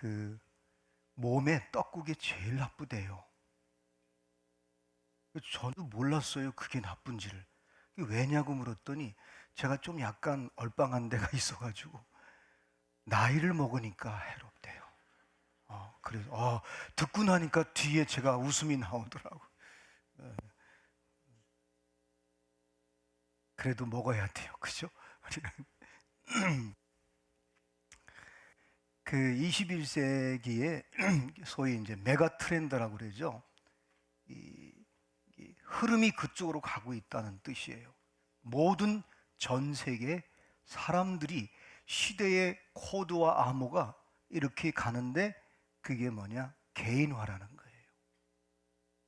그 몸에 떡국이 제일 나쁘대요. 저도 몰랐어요, 그게 나쁜지를. 왜냐고 물었더니 제가 좀 약간 얼빵한 데가 있어가지고 나이를 먹으니까 해롭대요. 그래서 듣고 나니까 뒤에 제가 웃음이 나오더라고. 그래도 먹어야 돼요, 그죠? 그 21세기에 소위 이제 메가 트렌드라고 그러죠. 이 흐름이 그쪽으로 가고 있다는 뜻이에요. 모든 전 세계 사람들이 시대의 코드와 암호가 이렇게 가는데 그게 뭐냐? 개인화라는 거예요.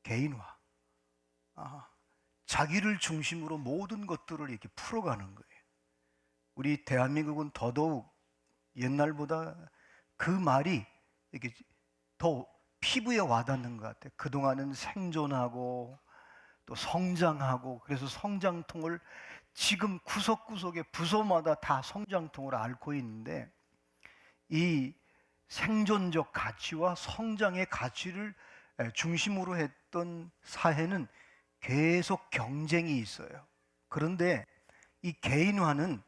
개인화. 자기를 중심으로 모든 것들을 이렇게 풀어가는 거예요. 우리 대한민국은 더더욱 옛날보다 그 말이 이렇게 더 피부에 와닿는 것 같아요. 그동안은 생존하고 또 성장하고, 그래서 성장통을 지금 구석구석에 부서마다 다 성장통을 앓고 있는데, 이 생존적 가치와 성장의 가치를 중심으로 했던 사회는 계속 경쟁이 있어요. 그런데 이 개인화는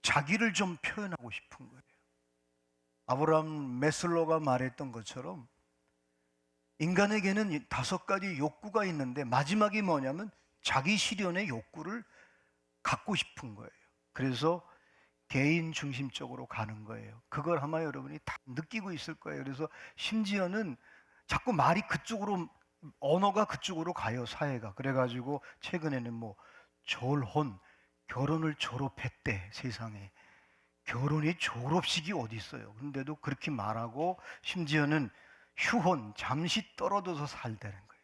자기를 좀 표현하고 싶은 거예요. 아브라함 메슬로가 말했던 것처럼 인간에게는 5가지 욕구가 있는데 마지막이 뭐냐면 자기 실현의 욕구를 갖고 싶은 거예요. 그래서 개인 중심적으로 가는 거예요. 그걸 아마 여러분이 다 느끼고 있을 거예요. 그래서 심지어는 자꾸 말이 그쪽으로, 언어가 그쪽으로 가요, 사회가. 그래가지고 최근에는 뭐 졸혼, 결혼을 졸업했대. 세상에 결혼이 졸업식이 어디 있어요. 그런데도 그렇게 말하고, 심지어는 휴혼, 잠시 떨어져서 살다는 거예요.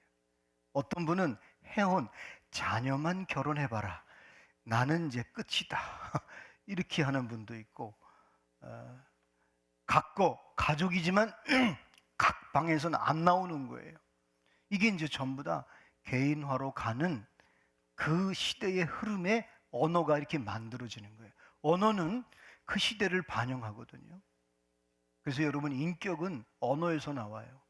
어떤 분은 해혼, 자녀만 결혼해봐라, 나는 이제 끝이다, 이렇게 하는 분도 있고, 가족이지만 각 방에서는 안 나오는 거예요. 이게 이제 전부 다 개인화로 가는 그 시대의 흐름에 언어가 이렇게 만들어지는 거예요. 언어는 그 시대를 반영하거든요. 그래서 여러분, 인격은 언어에서 나와요.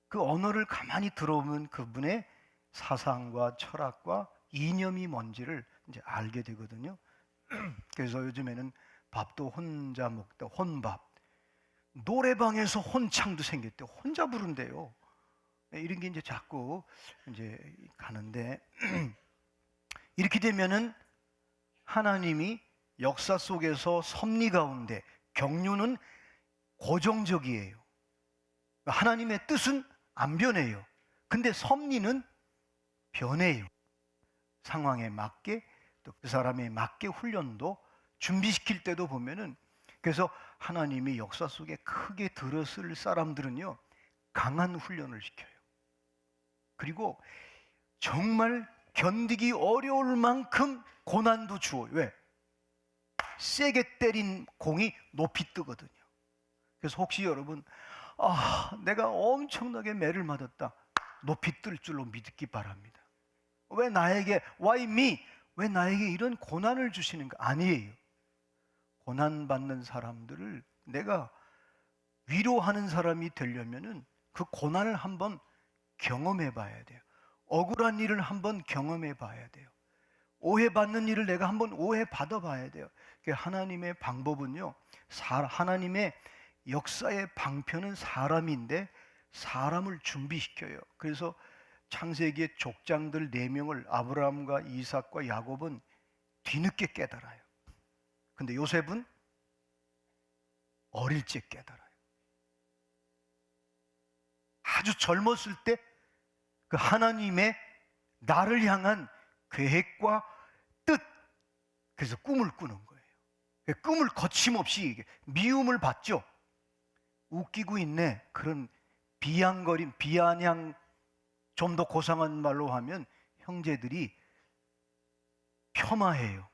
그 언어를 가만히 들어보면 그분의 사상과 철학과 이념이 뭔지를 이제 알게 되거든요. 그래서 요즘에는 밥도 혼자 먹다, 혼밥. 노래방에서 혼창도 생겼대요. 혼자 부른대요. 이런 게 이제 자꾸 이제 가는데, 이렇게 되면은 하나님이 역사 속에서 섭리 가운데, 경륜은 고정적이에요. 하나님의 뜻은 안 변해요. 근데 섭리는 변해요. 상황에 맞게, 또 그 사람에 맞게 훈련도 준비시킬 때도 보면은, 그래서 하나님이 역사 속에 크게 들어설 사람들은요, 강한 훈련을 시켜요. 그리고 정말 견디기 어려울 만큼 고난도 주어요. 왜? 세게 때린 공이 높이 뜨거든요. 그래서 혹시 여러분, 내가 엄청나게 매를 맞았다, 높이 뜰 줄로 믿기 바랍니다. 왜 나에게, why me? 왜 나에게 이런 고난을 주시는가? 아니에요. 고난받는 사람들을 내가 위로하는 사람이 되려면은 그 고난을 한번 경험해 봐야 돼요. 억울한 일을 한번 경험해 봐야 돼요. 오해받는 일을 내가 한번 오해받아 봐야 돼요. 하나님의 방법은요, 하나님의 역사의 방편은 사람인데 사람을 준비시켜요. 그래서 창세기의 족장들 4명을 아브라함과 이삭과 야곱은 뒤늦게 깨달아요. 근데 요셉은 어릴 적 깨달아요. 아주 젊었을 때 그 하나님의 나를 향한 계획과 뜻, 그래서 꿈을 꾸는 거예요. 꿈을 거침없이 미움을 받죠. 웃기고 있네, 그런 비양거림, 비아냥, 좀 더 고상한 말로 하면 형제들이 폄하해요.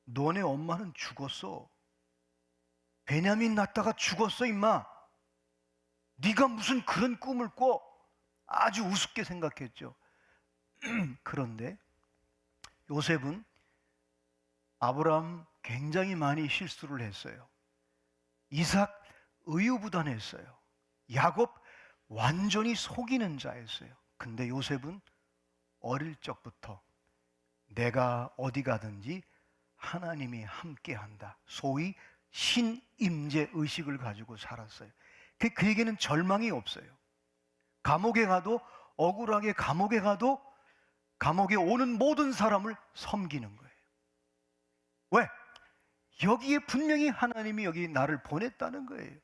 너네 엄마는 죽었어. 베냐민 낳다가 죽었어, 임마. 네가 무슨 그런 꿈을 꿔? 아주 우습게 생각했죠. 그런데 요셉은, 아브라함 굉장히 많이 실수를 했어요. 이삭 의유부단했어요. 야곱 완전히 속이는 자였어요. 근데 요셉은 어릴 적부터 내가 어디 가든지 하나님이 함께한다, 소위 신임재 의식을 가지고 살았어요. 그에게는 절망이 없어요. 감옥에 가도, 억울하게 감옥에 가도 감옥에 오는 모든 사람을 섬기는 거예요. 왜? 여기에 분명히 하나님이 여기 나를 보냈다는 거예요.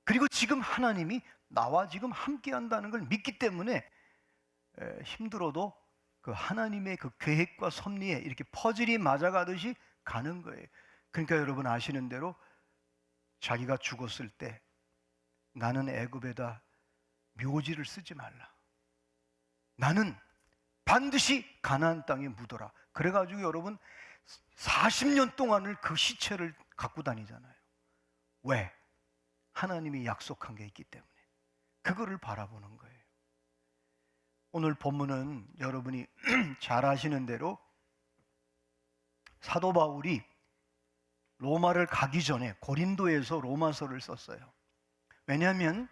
그리고 지금 하나님이 나와 지금 함께 한다는 걸 믿기 때문에 힘들어도 그 하나님의 그 계획과 섭리에 이렇게 퍼즐이 맞아가듯이 가는 거예요. 그러니까 여러분 아시는 대로 자기가 죽었을 때 나는 애굽에다 묘지를 쓰지 말라, 나는 반드시 가나안 땅에 묻어라. 그래가지고 여러분 40년 동안을 그 시체를 갖고 다니잖아요. 왜? 하나님이 약속한 게 있기 때문에 그거를 바라보는 거예요. 오늘 본문은 여러분이 잘 아시는 대로 사도 바울이 로마를 가기 전에 고린도에서 로마서를 썼어요. 왜냐하면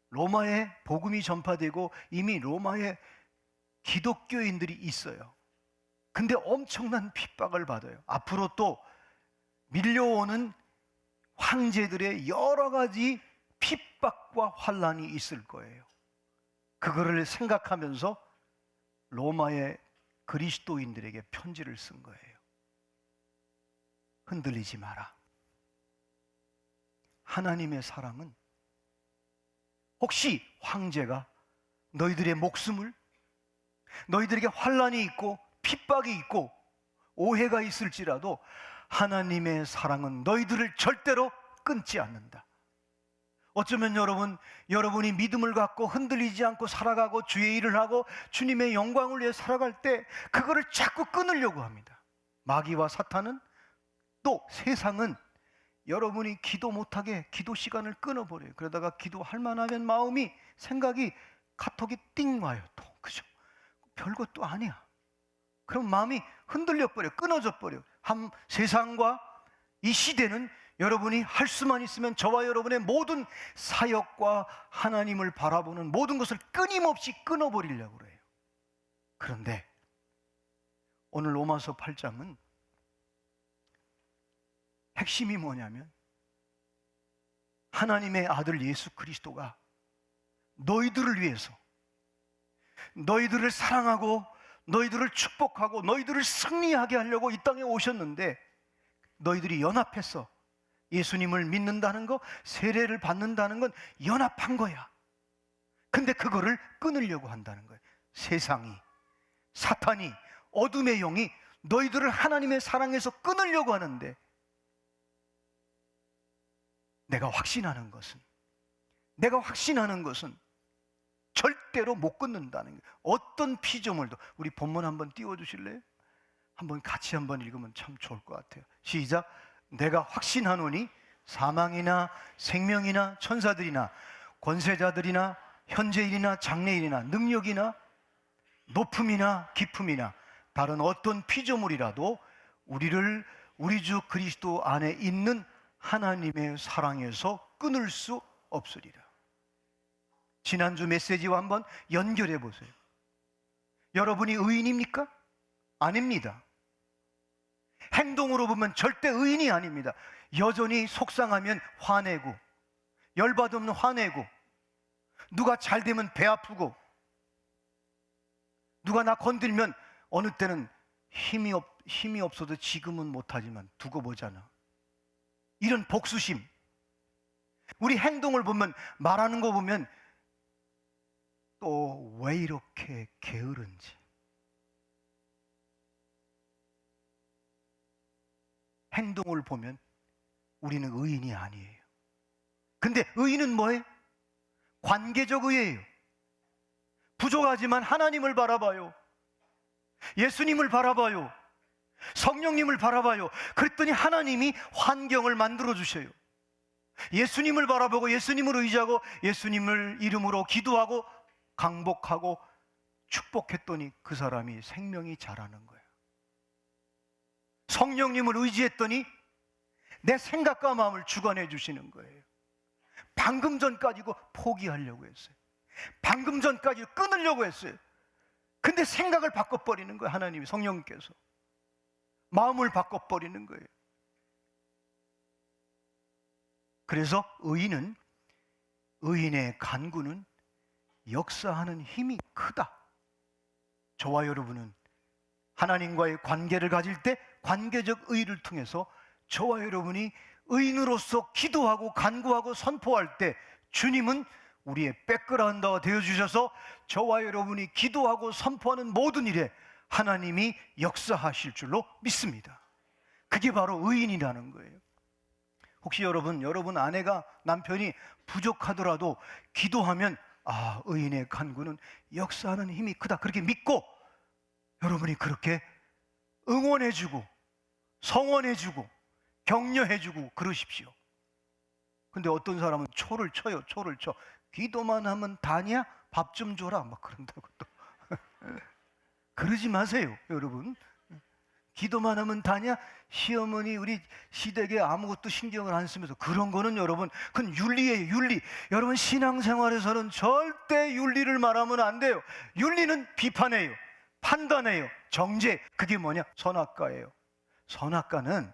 로마에 복음이 전파되고 이미 로마에 기독교인들이 있어요. 근데 엄청난 핍박을 받아요. 앞으로 또 밀려오는 황제들의 여러 가지 핍박과 환란이 있을 거예요. 그거를 생각하면서 로마의 그리스도인들에게 편지를 쓴 거예요. 흔들리지 마라. 하나님의 사랑은 혹시 황제가 너희들의 목숨을, 너희들에게 환란이 있고 핍박이 있고 오해가 있을지라도 하나님의 사랑은 너희들을 절대로 끊지 않는다. 어쩌면 여러분이 믿음을 갖고 흔들리지 않고 살아가고 주의 일을 하고 주님의 영광을 위해 살아갈 때 그거를 자꾸 끊으려고 합니다. 마귀와 사탄은, 또 세상은 여러분이 기도 못하게 기도 시간을 끊어버려요. 그러다가 기도할 만하면 마음이, 생각이, 카톡이 띵 와요. 또 그죠? 별것도 아니야. 그럼 마음이 흔들려 버려, 끊어져 버려. 세상과 이 시대는 여러분이 할 수만 있으면 저와 여러분의 모든 사역과 하나님을 바라보는 모든 것을 끊임없이 끊어버리려고 그래요. 그런데 오늘 로마서 8장은 핵심이 뭐냐면 하나님의 아들 예수 그리스도가 너희들을 위해서, 너희들을 사랑하고 너희들을 축복하고 너희들을 승리하게 하려고 이 땅에 오셨는데, 너희들이 연합해서 예수님을 믿는다는 거, 세례를 받는다는 건 연합한 거야. 근데 그거를 끊으려고 한다는 거예요. 세상이, 사탄이, 어둠의 영이 너희들을 하나님의 사랑에서 끊으려고 하는데, 내가 확신하는 것은 절대로 못 끊는다는 거예요. 어떤 피조물도. 우리 본문 한번 띄워주실래요? 한번 같이 한번 읽으면 참 좋을 것 같아요. 시작. 내가 확신하노니 사망이나 생명이나 천사들이나 권세자들이나 현재일이나 장래일이나 능력이나 높음이나 깊음이나 다른 어떤 피조물이라도 우리를 우리 주 그리스도 안에 있는 하나님의 사랑에서 끊을 수 없으리라. 지난주 메시지와 한번 연결해 보세요. 여러분이 의인입니까? 아닙니다. 행동으로 보면 절대 의인이 아닙니다. 여전히 속상하면 화내고, 열받으면 화내고, 누가 잘 되면 배 아프고, 누가 나 건들면 어느 때는 힘이 없어도 지금은 못하지만 두고 보잖아. 이런 복수심. 우리 행동을 보면, 말하는 거 보면 또 왜 이렇게 게으른지. 행동을 보면 우리는 의인이 아니에요. 근데 의인은 뭐예요? 관계적 의예요. 부족하지만 하나님을 바라봐요. 예수님을 바라봐요. 성령님을 바라봐요. 그랬더니 하나님이 환경을 만들어 주셔요. 예수님을 바라보고 예수님을 의지하고 예수님을 이름으로 기도하고 강복하고 축복했더니 그 사람이 생명이 자라는 거예요. 성령님을 의지했더니 내 생각과 마음을 주관해 주시는 거예요. 방금 전까지고 포기하려고 했어요. 방금 전까지 끊으려고 했어요. 근데 생각을 바꿔버리는 거예요. 하나님이, 성령께서 마음을 바꿔버리는 거예요. 그래서 의인의 간구는 역사하는 힘이 크다. 저와 여러분은 하나님과의 관계를 가질 때 관계적 의를 통해서 저와 여러분이 의인으로서 기도하고 간구하고 선포할 때 주님은 우리의 백그라운드가 되어주셔서 저와 여러분이 기도하고 선포하는 모든 일에 하나님이 역사하실 줄로 믿습니다. 그게 바로 의인이라는 거예요. 혹시 여러분 아내가, 남편이 부족하더라도 기도하면 의인의 간구는 역사하는 힘이 크다, 그렇게 믿고 여러분이 그렇게 응원해주고 성원해주고 격려해주고 그러십시오. 근데 어떤 사람은 초를 쳐요. 기도만 하면 다냐? 밥 좀 줘라 막 그런다고 또 그러지 마세요, 여러분. 기도만 하면 다냐? 시어머니 우리 시댁에 아무것도 신경을 안 쓰면서, 그런 거는 여러분, 그건 윤리예요, 윤리. 여러분, 신앙생활에서는 절대 윤리를 말하면 안 돼요. 윤리는 비판해요, 판단해요, 정죄. 그게 뭐냐? 선악과예요. 선악과는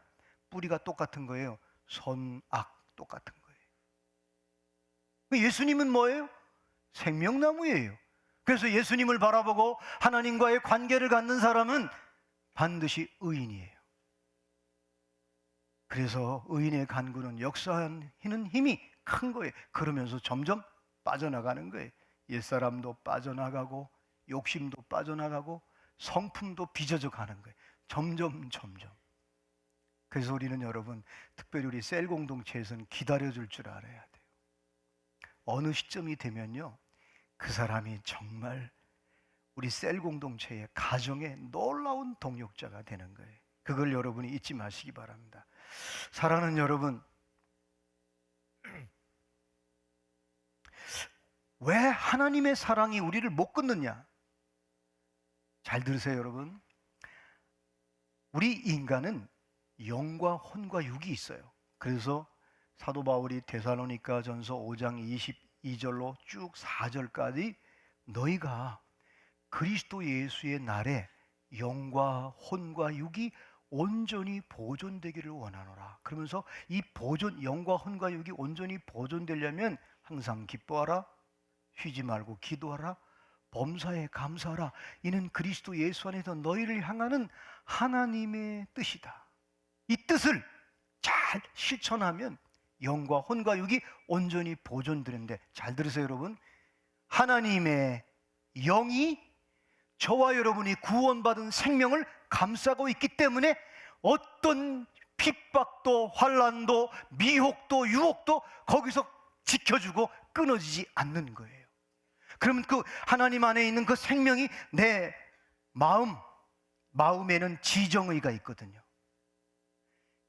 뿌리가 똑같은 거예요. 선악 똑같은 거예요. 예수님은 뭐예요? 생명나무예요. 그래서 예수님을 바라보고 하나님과의 관계를 갖는 사람은 반드시 의인이에요. 그래서 의인의 간구는 역사하는 힘이 큰 거예요. 그러면서 점점 빠져나가는 거예요. 옛사람도 빠져나가고 욕심도 빠져나가고 성품도 빚어져 가는 거예요. 점점. 그래서 우리는 여러분, 특별히 우리 셀 공동체에서는 기다려줄 줄 알아야 돼요. 어느 시점이 되면요, 그 사람이 정말 우리 셀 공동체의 가정의 놀라운 동력자가 되는 거예요. 그걸 여러분이 잊지 마시기 바랍니다. 사랑하는 여러분, 왜 하나님의 사랑이 우리를 못 끊느냐? 잘 들으세요, 여러분. 우리 인간은 영과 혼과 육이 있어요. 그래서 사도 바울이 데살로니가 전서 5장 22절로 쭉 4절까지 너희가 그리스도 예수의 날에 영과 혼과 육이 온전히 보존되기를 원하노라. 그러면서 이 영과 혼과 육이 온전히 보존되려면 항상 기뻐하라, 쉬지 말고 기도하라, 범사에 감사하라. 이는 그리스도 예수 안에서 너희를 향하는 하나님의 뜻이다. 이 뜻을 잘 실천하면 영과 혼과 육이 온전히 보존되는데, 잘 들으세요, 여러분. 하나님의 영이 저와 여러분이 구원받은 생명을 감싸고 있기 때문에 어떤 핍박도 환난도 미혹도 유혹도 거기서 지켜주고 끊어지지 않는 거예요. 그러면 그 하나님 안에 있는 그 생명이 내 마음에는 지정의가 있거든요.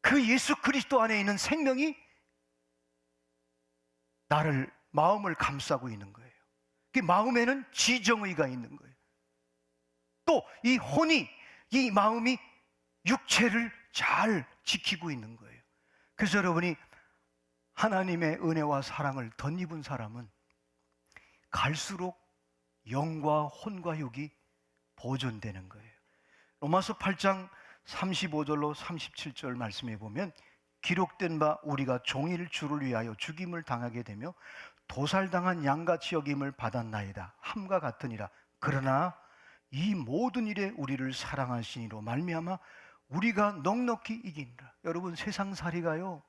그 예수 그리스도 안에 있는 생명이 마음을 감싸고 있는 거예요. 그 마음에는 지정의가 있는 거예요. 또 이 혼이, 이 마음이 육체를 잘 지키고 있는 거예요. 그래서 여러분이 하나님의 은혜와 사랑을 덧입은 사람은 갈수록 영과 혼과 육이 보존되는 거예요. 로마서 8장 35절로 37절 말씀해 보면, 기록된 바 우리가 종일 주를 위하여 죽임을 당하게 되며 도살당한 양같이 여김을 받았나이다 함과 같으니라. 그러나 이 모든 일에 우리를 사랑하시니로 말미암아 우리가 넉넉히 이기니라. 여러분, 세상살이가요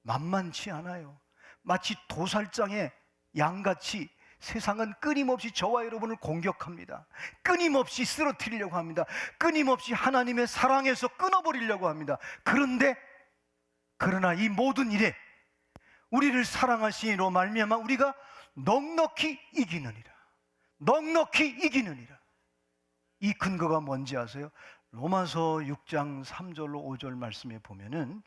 만만치 않아요. 마치 도살장의 양같이 세상은 끊임없이 저와 여러분을 공격합니다. 끊임없이 쓰러뜨리려고 합니다. 끊임없이 하나님의 사랑에서 끊어버리려고 합니다. 그러나 이 모든 일에 우리를 사랑하시니로 말미암아 우리가 넉넉히 이기느니라. 넉넉히 이기느니라. 이 근거가 뭔지 아세요? 로마서 6장 3절로 5절 말씀에 보면은,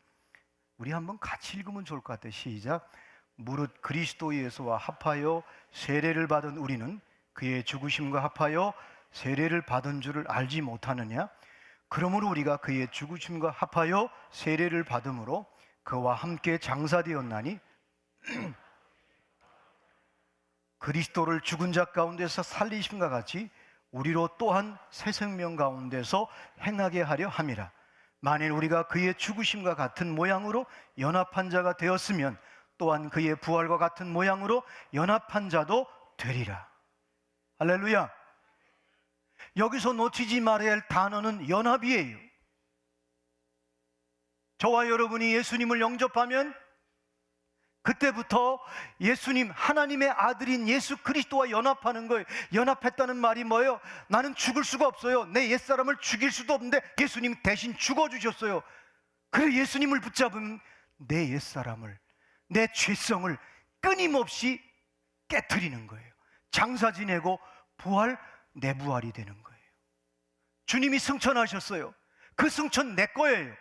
우리 한번 같이 읽으면 좋을 것 같아요. 시작. 무릇 그리스도 예수와 합하여 세례를 받은 우리는 그의 죽으심과 합하여 세례를 받은 줄을 알지 못하느냐? 그러므로 우리가 그의 죽으심과 합하여 세례를 받음으로 그와 함께 장사되었나니 그리스도를 죽은 자 가운데서 살리심과 같이 우리로 또한 새 생명 가운데서 행하게 하려 함이라. 만일 우리가 그의 죽으심과 같은 모양으로 연합한 자가 되었으면 또한 그의 부활과 같은 모양으로 연합한 자도 되리라. 할렐루야. 여기서 놓치지 말아야 할 단어는 연합이에요. 저와 여러분이 예수님을 영접하면 그때부터 예수님, 하나님의 아들인 예수 그리스도와 연합하는 거예요. 연합했다는 말이 뭐예요? 나는 죽을 수가 없어요. 내 옛사람을 죽일 수도 없는데 예수님 대신 죽어주셨어요. 그래 예수님을 붙잡으면 내 옛사람을, 내 죄성을 끊임없이 깨트리는 거예요. 장사 지내고 부활, 내 부활이 되는 거예요. 주님이 승천하셨어요. 그 승천 내 거예요.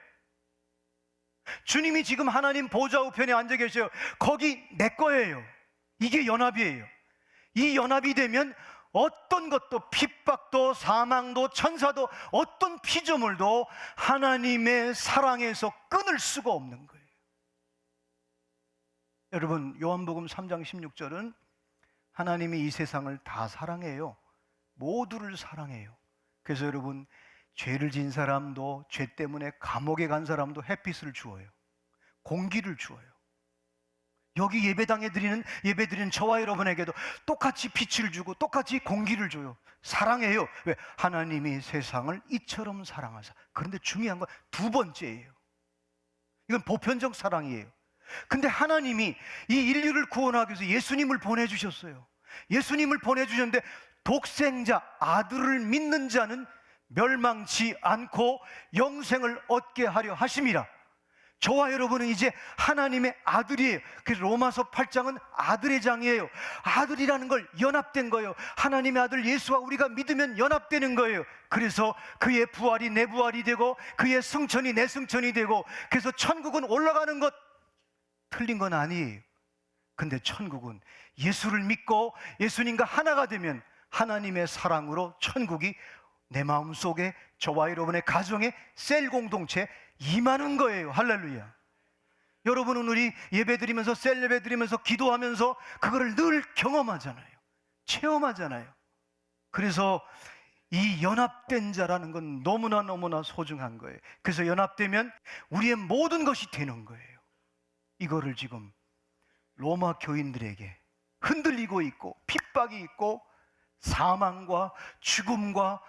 주님이 지금 하나님 보좌 우편에 앉아 계셔요. 거기 내 거예요. 이게 연합이에요. 이 연합이 되면 어떤 것도, 핍박도 사망도 천사도 어떤 피조물도 하나님의 사랑에서 끊을 수가 없는 거예요. 여러분, 요한복음 3장 16절은 하나님이 이 세상을 다 사랑해요. 모두를 사랑해요. 그래서 여러분, 죄를 지은 사람도, 죄 때문에 감옥에 간 사람도 햇빛을 주어요. 공기를 주어요. 여기 예배당에 예배드리는 저와 여러분에게도 똑같이 빛을 주고 똑같이 공기를 줘요. 사랑해요. 왜? 하나님이 세상을 이처럼 사랑하사. 그런데 중요한 건 두 번째예요. 이건 보편적 사랑이에요. 근데 하나님이 이 인류를 구원하기 위해서 예수님을 보내주셨어요. 예수님을 보내주셨는데 독생자 아들을 믿는 자는 멸망치 않고 영생을 얻게 하려 하심이라. 저와 여러분은 이제 하나님의 아들이에요. 그래서 로마서 8장은 아들의 장이에요. 아들이라는 걸 연합된 거예요. 하나님의 아들 예수와 우리가 믿으면 연합되는 거예요. 그래서 그의 부활이 내 부활이 되고 그의 승천이 내 승천이 되고, 그래서 천국은 올라가는 것 틀린 건 아니에요. 근데 천국은 예수를 믿고 예수님과 하나가 되면 하나님의 사랑으로 천국이 내 마음속에, 저와 여러분의 가정에, 셀 공동체에 임하는 거예요. 할렐루야. 여러분은 우리 예배드리면서, 셀 예배드리면서, 기도하면서 그거를 늘 경험하잖아요. 체험하잖아요. 그래서 이 연합된 자라는 건 너무나 소중한 거예요. 그래서 연합되면 우리의 모든 것이 되는 거예요. 이거를 지금 로마 교인들에게 흔들리고 있고 핍박이 있고 사망과 죽음과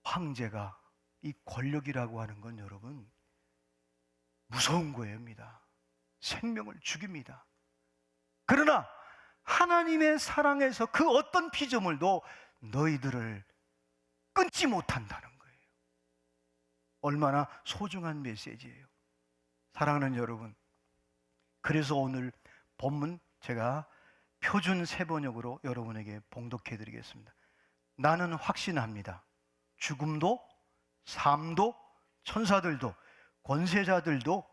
황제가, 이 권력이라고 하는 건 여러분 무서운 거예요입니다. 생명을 죽입니다. 그러나 하나님의 사랑에서 그 어떤 피조물도 너희들을 끊지 못한다는 거예요. 얼마나 소중한 메시지예요. 사랑하는 여러분, 그래서 오늘 본문 제가 표준 세번역으로 여러분에게 봉독해 드리겠습니다. 나는 확신합니다. 죽음도 삶도 천사들도 권세자들도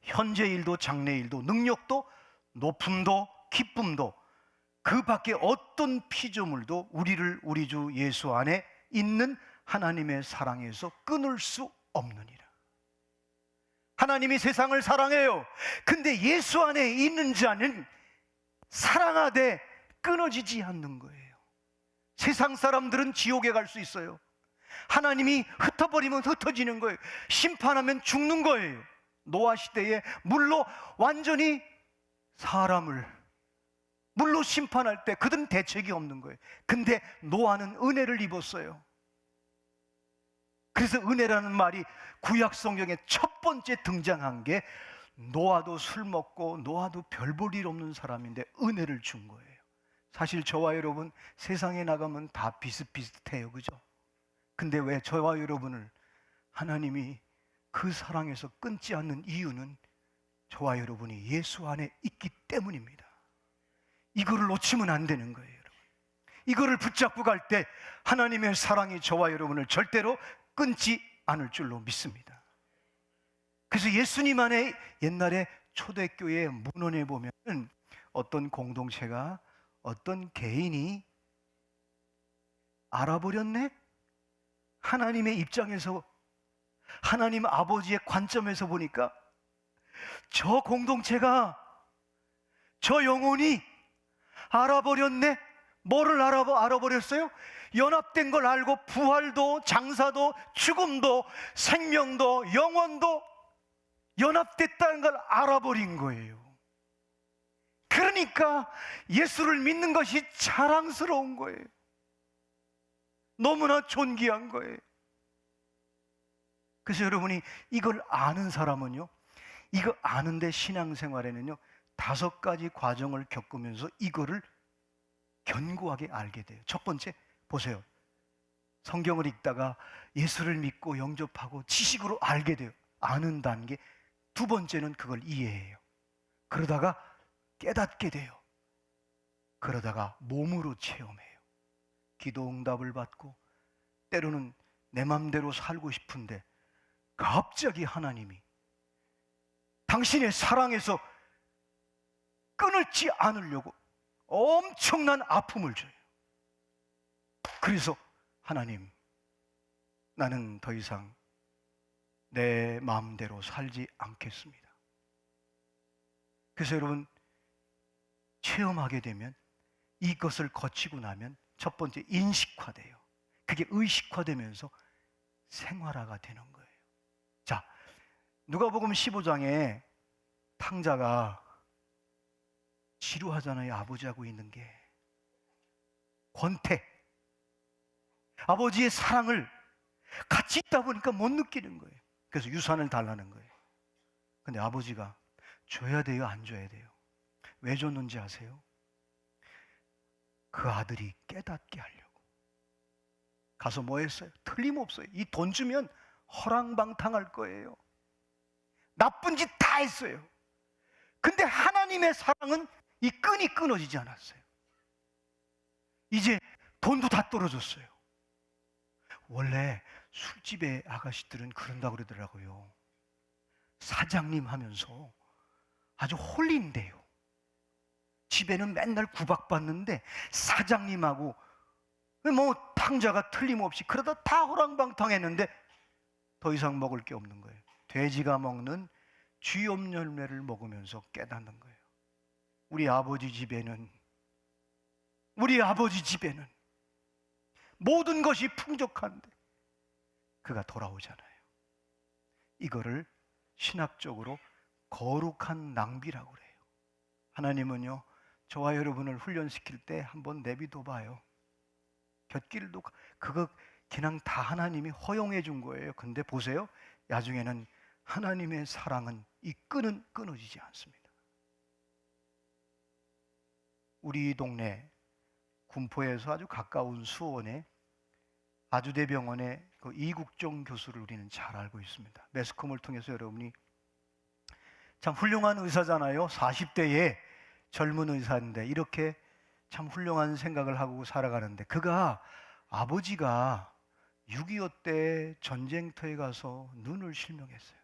현재 일도 장래 일도 능력도 높음도 기쁨도 그 밖에 어떤 피조물도 우리를 우리 주 예수 안에 있는 하나님의 사랑에서 끊을 수 없느니라. 하나님이 세상을 사랑해요. 근데 예수 안에 있는 자는 사랑하되 끊어지지 않는 거예요. 세상 사람들은 지옥에 갈 수 있어요. 하나님이 흩어버리면 흩어지는 거예요. 심판하면 죽는 거예요. 노아 시대에 물로 완전히 사람을 물로 심판할 때 그들은 대책이 없는 거예요. 근데 노아는 은혜를 입었어요. 그래서 은혜라는 말이 구약 성경에 첫 번째 등장한 게 노아도 술 먹고 노아도 별 볼 일 없는 사람인데 은혜를 준 거예요. 사실 저와 여러분 세상에 나가면 다 비슷비슷해요. 그죠? 근데 왜 저와 여러분을 하나님이 그 사랑에서 끊지 않는 이유는 저와 여러분이 예수 안에 있기 때문입니다. 이거를 놓치면 안 되는 거예요, 여러분. 이거를 붙잡고 갈 때 하나님의 사랑이 저와 여러분을 절대로 끊지 않을 줄로 믿습니다. 그래서 예수님 안에 옛날에 초대교회 문헌에 보면 어떤 공동체가, 어떤 개인이 알아버렸네? 하나님의 입장에서 하나님 아버지의 관점에서 보니까 저 공동체가, 저 영혼이 알아버렸네. 뭐를 알아버렸어요? 연합된 걸 알고 부활도, 장사도, 죽음도, 생명도, 영원도 연합됐다는 걸 알아버린 거예요. 그러니까 예수를 믿는 것이 자랑스러운 거예요. 너무나 존귀한 거예요. 그래서 여러분이 이걸 아는 사람은요, 이거 아는데 신앙생활에는요 5가지 과정을 겪으면서 이거를 견고하게 알게 돼요. 첫 번째, 보세요. 성경을 읽다가 예수를 믿고 영접하고 지식으로 알게 돼요. 아는 단계. 두 번째는 그걸 이해해요. 그러다가 깨닫게 돼요. 그러다가 몸으로 체험해요. 기도 응답을 받고 때로는 내 맘대로 살고 싶은데 갑자기 하나님이 당신의 사랑에서 끊을지 않으려고 엄청난 아픔을 줘요. 그래서 하나님, 나는 더 이상 내 마음대로 살지 않겠습니다. 그래서 여러분, 체험하게 되면, 이것을 거치고 나면 첫 번째 인식화돼요. 그게 의식화되면서 생활화가 되는 거예요. 자, 누가복음 15장에 탕자가 지루하잖아요. 아버지하고 있는 게. 권태. 아버지의 사랑을 같이 있다 보니까 못 느끼는 거예요. 그래서 유산을 달라는 거예요. 근데 아버지가 줘야 돼요, 안 줘야 돼요? 왜 줬는지 아세요? 그 아들이 깨닫게 하려고. 가서 뭐 했어요? 틀림없어요. 이 돈 주면 허랑방탕할 거예요. 나쁜 짓 다 했어요. 근데 하나님의 사랑은 이 끈이 끊어지지 않았어요. 이제 돈도 다 떨어졌어요. 원래 술집의 아가씨들은 그런다고 그러더라고요. 사장님 하면서 아주 홀린대요. 집에는 맨날 구박받는데 사장님하고 뭐 탕자가 틀림없이 그러다 다 호랑방탕했는데 더 이상 먹을 게 없는 거예요. 돼지가 먹는 쥐염 열매를 먹으면서 깨닫는 거예요. 우리 아버지 집에는 모든 것이 풍족한데 그가 돌아오잖아요. 이거를 신학적으로 거룩한 낭비라고 그래요. 하나님은요, 저와 여러분을 훈련시킬 때 한번 내비둬 봐요. 곁길도 그거 그냥 다 하나님이 허용해 준 거예요. 근데 보세요, 나중에는 하나님의 사랑은 이 끈은 끊어지지 않습니다. 우리 동네 군포에서 아주 가까운 수원에 아주대병원의 그 이국종 교수를 우리는 잘 알고 있습니다. 매스컴을 통해서 여러분이, 참 훌륭한 의사잖아요. 40대에 젊은 의사인데 이렇게 참 훌륭한 생각을 하고 살아가는데, 그가 아버지가 6.25 때 전쟁터에 가서 눈을 실명했어요.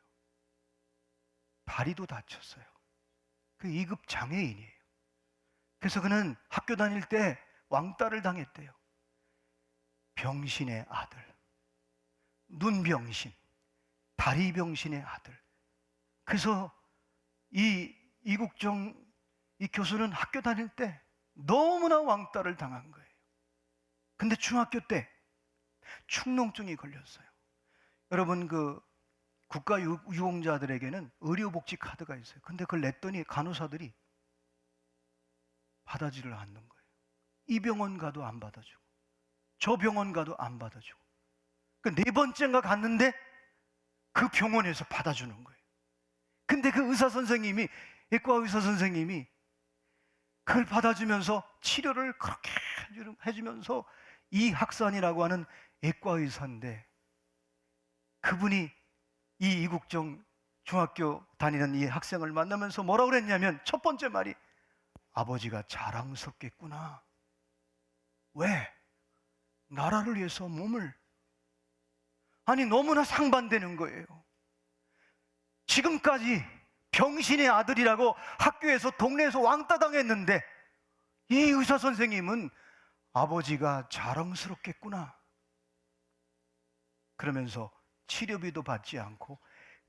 다리도 다쳤어요. 그 2급 장애인이에요. 그래서 그는 학교 다닐 때 왕따를 당했대요. 병신의 아들, 눈병신, 다리병신의 아들. 그래서 이국종 이 교수는 학교 다닐 때 너무나 왕따를 당한 거예요. 근데 중학교 때 축농증이 걸렸어요. 여러분, 그 국가 유공자들에게는 의료복지 카드가 있어요. 근데 그걸 냈더니 간호사들이 받아지를 않는 거예요. 이 병원 가도 안 받아주고 저 병원 가도 안 받아주고, 그 4번째인가 갔는데 그 병원에서 받아주는 거예요. 근데 그 의사 선생님이, 외과 의사 선생님이 그걸 받아주면서 치료를 그렇게 해주면서, 이학산이라고 하는 외과 의사인데, 그분이 이 이국종 중학교 다니는 이 학생을 만나면서 뭐라고 그랬냐면, 첫 번째 말이 아버지가 자랑스럽겠구나. 왜? 나라를 위해서 몸을. 아니, 너무나 상반되는 거예요. 지금까지 병신의 아들이라고 학교에서 동네에서 왕따 당했는데 이 의사 선생님은 아버지가 자랑스럽겠구나 그러면서 치료비도 받지 않고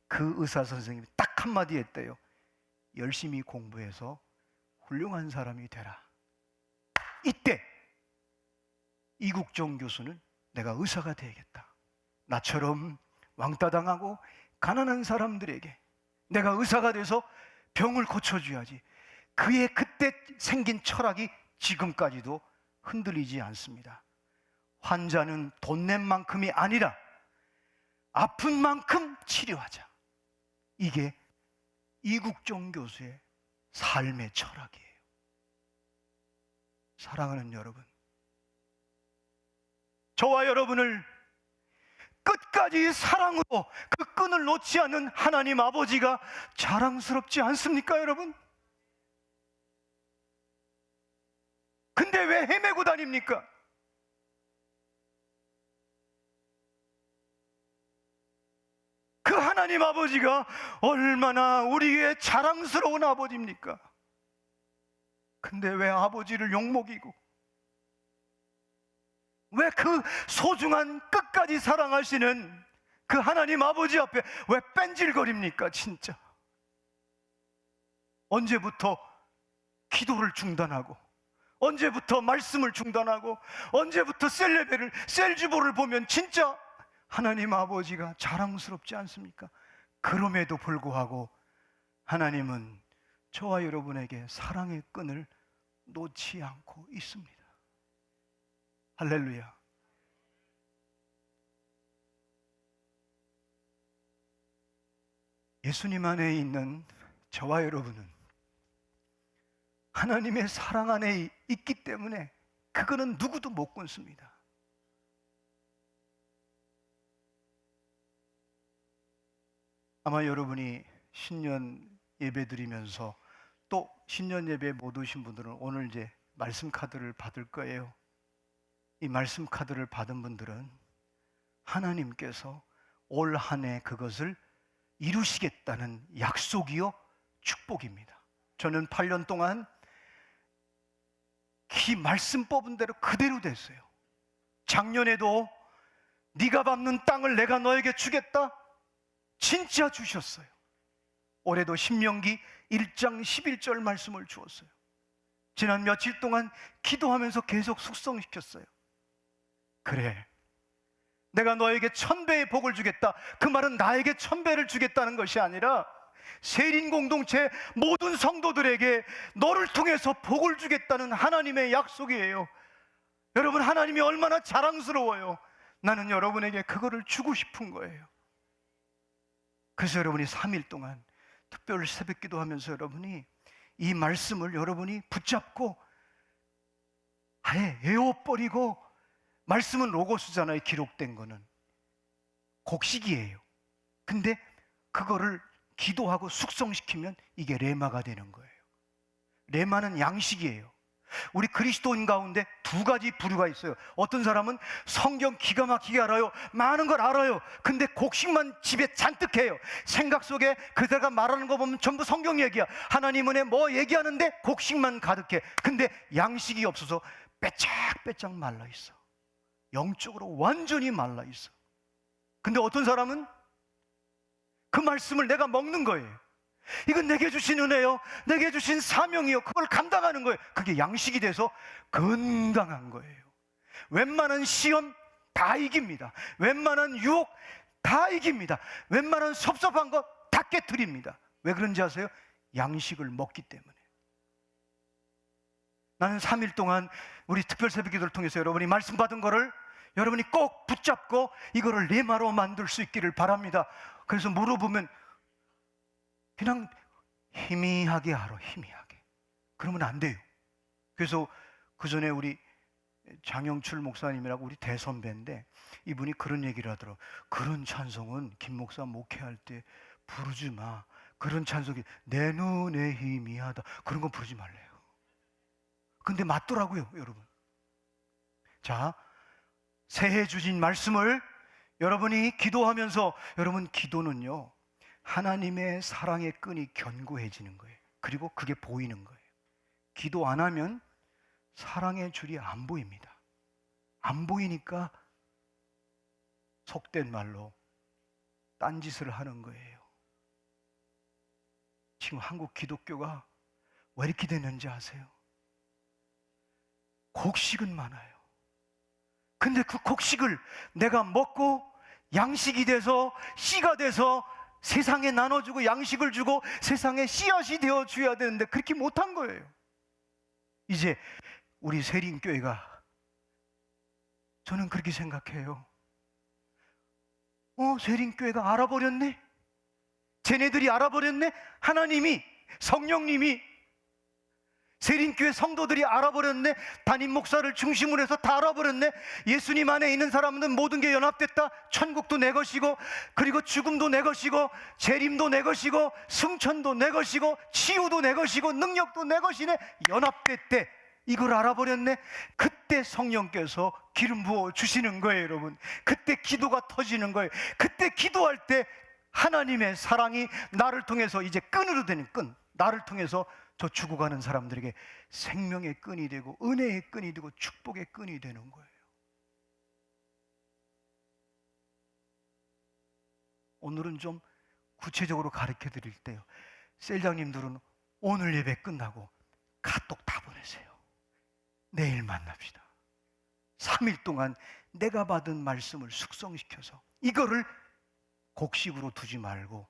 그 의사 선생님이 딱 한마디 했대요. 열심히 공부해서 훌륭한 사람이 되라. 이때 이국종 교수는 내가 의사가 되야겠다. 나처럼 왕따 당하고 가난한 사람들에게 내가 의사가 돼서 병을 고쳐줘야지. 그의 그때 생긴 철학이 지금까지도 흔들리지 않습니다. 환자는 돈 낸 만큼이 아니라 아픈 만큼 치료하자. 이게 이국종 교수의 삶의 철학이에요. 사랑하는 여러분, 저와 여러분을 끝까지 사랑으로 그 끈을 놓지 않는 하나님 아버지가 자랑스럽지 않습니까, 여러분? 근데 왜 헤매고 다닙니까? 그 하나님 아버지가 얼마나 우리의 자랑스러운 아버지입니까? 근데 왜 아버지를 욕먹이고, 왜 그 소중한 끝까지 사랑하시는 그 하나님 아버지 앞에 왜 뺀질거립니까, 진짜? 언제부터 기도를 중단하고, 언제부터 말씀을 중단하고, 언제부터 셀주보를 보면 진짜 하나님 아버지가 자랑스럽지 않습니까? 그럼에도 불구하고 하나님은 저와 여러분에게 사랑의 끈을 놓지 않고 있습니다. 할렐루야. 예수님 안에 있는 저와 여러분은 하나님의 사랑 안에 있기 때문에 그거는 누구도 못 끊습니다. 아마 여러분이 신년 예배 드리면서 또 신년 예배 못 오신 분들은 오늘 이제 말씀 카드를 받을 거예요. 이 말씀 카드를 받은 분들은 하나님께서 올 한 해 그것을 이루시겠다는 약속이요 축복입니다. 저는 8년 동안 이 말씀 뽑은 대로 그대로 됐어요. 작년에도 네가 밟는 땅을 내가 너에게 주겠다, 진짜 주셨어요. 올해도 신명기 1장 11절 말씀을 주었어요. 지난 며칠 동안 기도하면서 계속 숙성시켰어요. 그래, 내가 너에게 1000배의 복을 주겠다. 그 말은 나에게 1000배를 주겠다는 것이 아니라 세린 공동체 모든 성도들에게 너를 통해서 복을 주겠다는 하나님의 약속이에요. 여러분, 하나님이 얼마나 자랑스러워요. 나는 여러분에게 그거를 주고 싶은 거예요. 그래서 여러분이 3일 동안 특별 새벽 기도하면서 여러분이 이 말씀을 여러분이 붙잡고 아예 외워버리고, 말씀은 로고스잖아요. 기록된 거는 곡식이에요. 근데 그거를 기도하고 숙성시키면 이게 레마가 되는 거예요. 레마는 양식이에요. 우리 그리스도인 가운데 두 가지 부류가 있어요. 어떤 사람은 성경 기가 막히게 알아요. 많은 걸 알아요. 근데 곡식만 집에 잔뜩 해요. 생각 속에 그대가 말하는 거 보면 전부 성경 얘기야. 하나님 은혜 뭐 얘기하는데 곡식만 가득해. 근데 양식이 없어서 빼짝빼짝 말라 있어. 영적으로 완전히 말라 있어. 근데 어떤 사람은 그 말씀을 내가 먹는 거예요. 이건 내게 주신 은혜요, 내게 주신 사명이요, 그걸 감당하는 거예요. 그게 양식이 돼서 건강한 거예요. 웬만한 시험 다 이깁니다. 웬만한 유혹 다 이깁니다. 웬만한 섭섭한 거 다 깨트립니다. 왜 그런지 아세요? 양식을 먹기 때문에. 나는 3일 동안 우리 특별 새벽기도를 통해서 여러분이 말씀 받은 거를 여러분이 꼭 붙잡고 이거를 레마로 만들 수 있기를 바랍니다. 그래서 물어보면 그냥 희미하게 알아, 희미하게. 그러면 안 돼요. 그래서 그 전에 우리 장영출 목사님이라고 우리 대선배인데 이분이 그런 얘기를 하더라고요. 그런 찬송은 김 목사 목회할 때 부르지 마. 그런 찬송이 내 눈에 희미하다, 그런 거 부르지 말래요. 근데 맞더라고요, 여러분. 자, 새해 주신 말씀을 여러분이 기도하면서, 여러분 기도는요 하나님의 사랑의 끈이 견고해지는 거예요. 그리고 그게 보이는 거예요. 기도 안 하면 사랑의 줄이 안 보입니다. 안 보이니까 속된 말로 딴짓을 하는 거예요. 지금 한국 기독교가 왜 이렇게 됐는지 아세요? 곡식은 많아요. 근데 그 곡식을 내가 먹고 양식이 돼서 씨가 돼서 세상에 나눠주고 양식을 주고 세상에 씨앗이 되어 줘야 되는데 그렇게 못한 거예요. 이제 우리 세린교회가, 저는 그렇게 생각해요. 세린교회가 알아버렸네? 쟤네들이 알아버렸네? 하나님이, 성령님이, 세린교회 성도들이 알아버렸네? 담임 목사를 중심으로 해서 다 알아버렸네? 예수님 안에 있는 사람은 모든 게 연합됐다. 천국도 내 것이고, 그리고 죽음도 내 것이고, 재림도 내 것이고, 승천도 내 것이고, 치유도 내 것이고, 능력도 내 것이네. 연합됐대. 이걸 알아버렸네? 그때 성령께서 기름 부어 주시는 거예요, 여러분. 그때 기도가 터지는 거예요. 그때 기도할 때 하나님의 사랑이 나를 통해서 이제 끈으로 되는 끈, 나를 통해서 저 죽어가는 사람들에게 생명의 끈이 되고 은혜의 끈이 되고 축복의 끈이 되는 거예요. 오늘은 좀 구체적으로 가르쳐 드릴 때요, 셀장님들은 오늘 예배 끝나고 카톡 다 보내세요. 내일 만납시다. 3일 동안 내가 받은 말씀을 숙성시켜서 이거를 곡식으로 두지 말고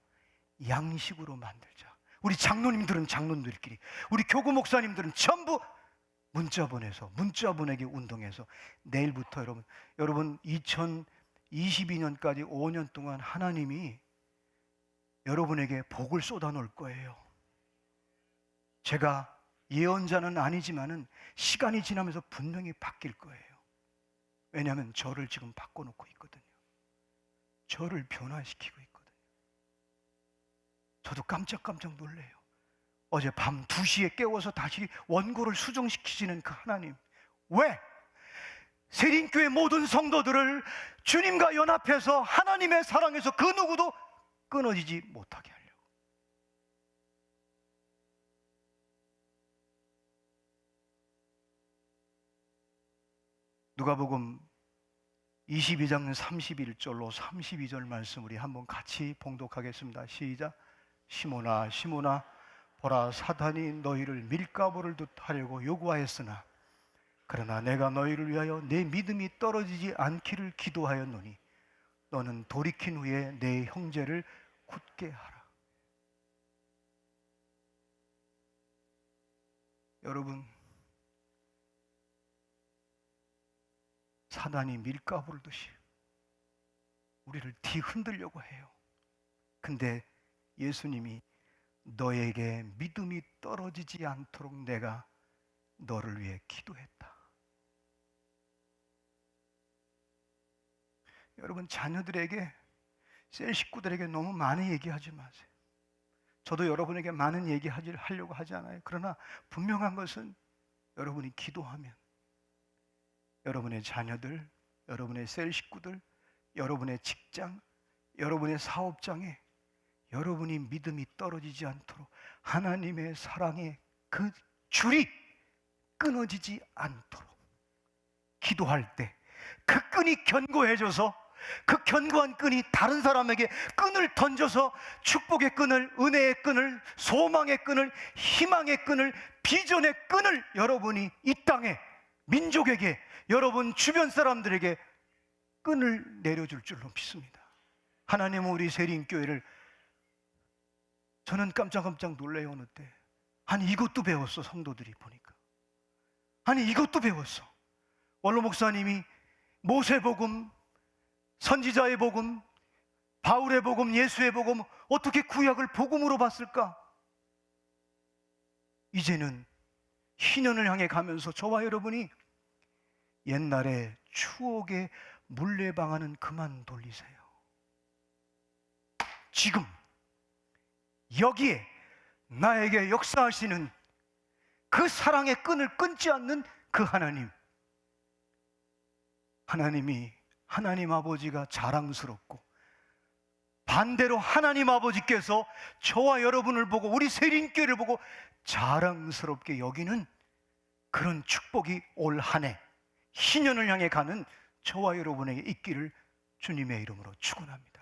양식으로 만들자. 우리 장로님들은 장로님들끼리, 우리 교구 목사님들은 전부 문자 보내서, 문자 보내기 운동해서 내일부터 여러분 2022년까지 5년 동안 하나님이 여러분에게 복을 쏟아 놓을 거예요. 제가 예언자는 아니지만은 시간이 지나면서 분명히 바뀔 거예요. 왜냐하면 저를 지금 바꿔놓고 있거든요. 저를 변화시키고 있거든요. 저도 깜짝깜짝 놀래요. 어제 밤 2시에 깨워서 다시 원고를 수정시키시는 그 하나님, 왜? 세린교회 모든 성도들을 주님과 연합해서 하나님의 사랑에서 그 누구도 끊어지지 못하게 하려고. 누가복음 22장 31절로 32절 말씀 우리 한번 같이 봉독하겠습니다. 시작. 시몬아 시몬아, 보라, 사탄이 너희를 밀가부를 하려고 요구하였으나 그러나 내가 너희를 위하여 내 믿음이 떨어지지 않기를 기도하였노니 너는 돌이킨 후에 내 형제를 굳게 하라. 여러분, 사단이 밀가부르듯이 우리를 뒤흔들려고 해요. 근데 예수님이 너에게 믿음이 떨어지지 않도록 내가 너를 위해 기도했다. 여러분, 자녀들에게, 셀 식구들에게 너무 많이 얘기하지 마세요. 저도 여러분에게 많은 하려고 하지 않아요. 그러나 분명한 것은 여러분이 기도하면 여러분의 자녀들, 여러분의 셀 식구들, 여러분의 직장, 여러분의 사업장에 여러분이 믿음이 떨어지지 않도록 하나님의 사랑의 그 줄이 끊어지지 않도록 기도할 때 그 끈이 견고해져서 그 견고한 끈이 다른 사람에게 끈을 던져서 축복의 끈을, 은혜의 끈을, 소망의 끈을, 희망의 끈을, 비전의 끈을 여러분이 이 땅에, 민족에게, 여러분 주변 사람들에게 끈을 내려줄 줄로 믿습니다. 하나님은 우리 세린교회를, 저는 깜짝깜짝 놀래요. 어느 때 아니 이것도 배웠어. 성도들이 보니까 아니 이것도 배웠어. 원로 목사님이 모세복음, 선지자의 복음, 바울의 복음, 예수의 복음 어떻게 구약을 복음으로 봤을까? 이제는 희년을 향해 가면서 저와 여러분이 옛날에 추억의 물레방아는 그만 돌리세요. 지금 여기에 나에게 역사하시는 그 사랑의 끈을 끊지 않는 그 하나님, 하나님이, 하나님 아버지가 자랑스럽고 반대로 하나님 아버지께서 저와 여러분을 보고 우리 세린교회를 보고 자랑스럽게 여기는 그런 축복이 올 한 해 희년을 향해 가는 저와 여러분에게 있기를 주님의 이름으로 축원합니다.